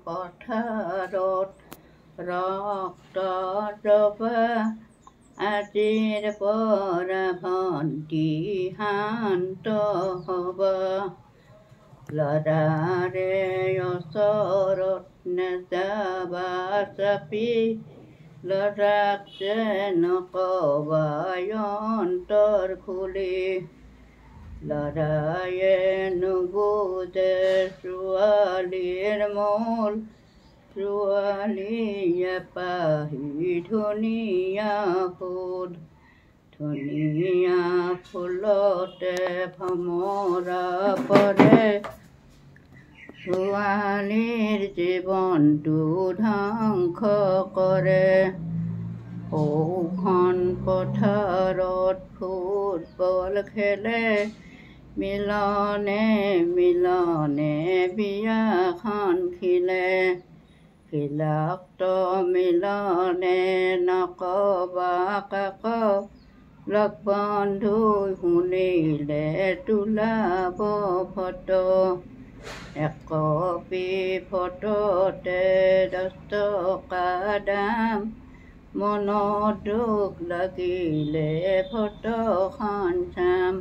পথাৰত ৰক্ত দ্ৰৱা আজিৰ পৰা ভন্টি শান্ত হ'ব ল'ৰাৰে ওচৰত নেযাবা চাপি ল'ৰাক যে নকবা অন্তৰ খুলি ল'ৰায়ে নুবুজে ছোৱালীৰ মূল ছোৱালীয়ে পাহি ধুনীয়া ফুলতে ভমৰা পৰে ছোৱালীৰ জীৱনটো ধ্বংস কৰে সৌখন পথাৰত ফুটবল খেলে মিলনে বিয়াখন খিলাক্ত মিলনে নকবা কাকো লগ বন্ধু শুনিলে তোলাব ফটো একপি ফটোতে 10 টকা দাম মনত দুখ লাগিলে ফটোখন চাম।